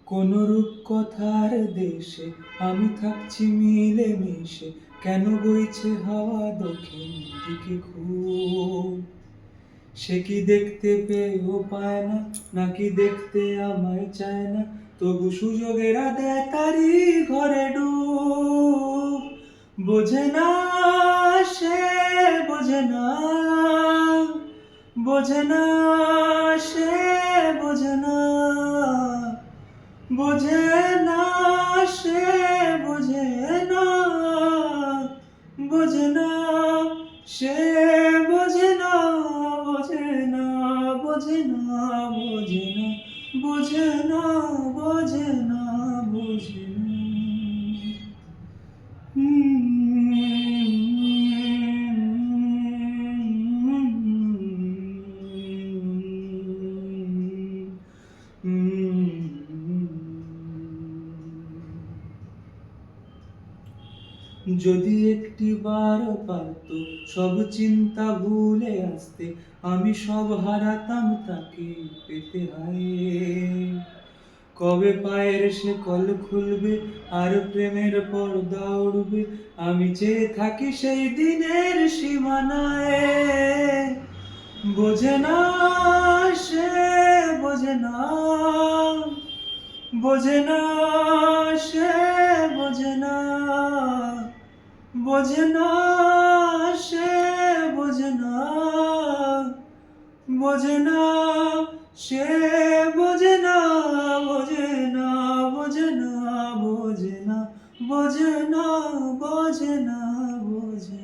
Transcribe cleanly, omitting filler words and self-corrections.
কোন রূপকথার দেশে আমি থাকছি মিলে মিশে, কেন বইছে হাওয়া দক্ষিণ দিকে খুব? সে কি দেখতে পেয়েও পায় না, নাকি দেখতে আমায় চায় না, তবু সুযোগেরা দেয় তারি ঘরে ডুব। বোঝে না সে, বোঝে না, বোঝে না সে, বোঝে না, বোঝে না সে, বোঝে না, বোঝে না সে, বোঝে না, বোঝে না, বোঝে না, বোঝে না, বোঝে না, বোঝে না, বোঝে না। যদি একটি বার পারত সব চিন্তা ভুলে আসতে, আমি সব হারাতাম তাকে পেতে হায়। কবে পায়ের সে কল খুলবে আর প্রেমের পর্দা উড়বে, আমি চেয়ে থাকি সেই দিনের সীমানায়। বোঝে না সে, বোঝে না, বোঝে না সে, বোঝে না, বোঝে না সে, বোঝে না, বোঝে না সে, বোঝে না, বোঝে না, বোঝে না, বোঝে না, বোঝে না, বোঝে না, বোঝে